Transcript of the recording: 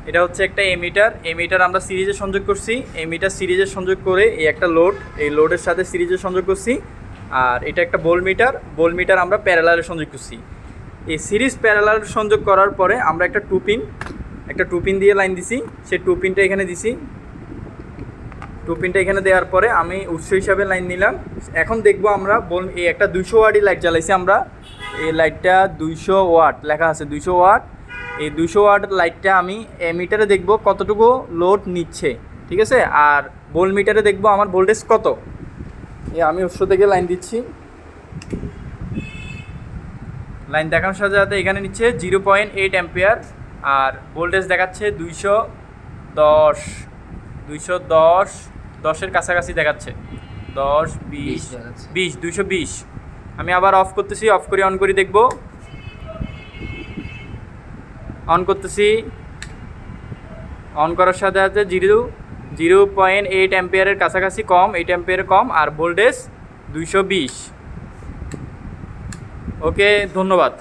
এটা হচ্ছে একটা এমিটার। এমিটার আমরা সিরিজে সংযোগ করছি। এমিটার সিরিজে সংযোগ করে এই একটা লোড, এই লোডের সাথে সিরিজে সংযোগ করছি। আর এটা একটা বোল মিটার আমরা প্যারালালে সংযোগ করছি। এই সিরিজ প্যারালাল সংযোগ করার পরে আমরা একটা টু পিন দিয়ে লাইন দিছি। সেই টু পিনটা এখানে দিছি। টু পিনটা এখানে দেওয়ার পরে আমি উৎস হিসাবে লাইন নিলাম। এখন দেখবো আমরা এই একটা 200 ওয়াটই লাইট জ্বালাইছি আমরা। এই লাইটটা 200 ওয়াট লেখা আছে, 200 ওয়াট। এই 200 ওয়াট লাইটটা আমি এমিটারে দেখব কতটুকু লোড নিচ্ছে, ঠিক আছে। আর ভোল্ট মিটারে দেখব আমার ভোল্টেজ কত। আমি উৎস থেকে লাইন দিচ্ছি। লাইন দেখানোর সাথে সাথে এখানে নিচ্ছে 0.8 অ্যাম্পিয়ার। আর ভোল্টেজ দেখাচ্ছে 210 কাছাকাছি দেখাচ্ছে। 10 20 20 220। আমি আবার অফ করতেছি, অফ করে অন করে দেখব। অন করতেছি, অন করার সাথে সাথে 0.8 অ্যাম্পিয়ারের কাছাকাছি কম, 8 অ্যাম্পিয়ারের কম। আর ভোল্টেজ 220। ওকে, ধন্যবাদ।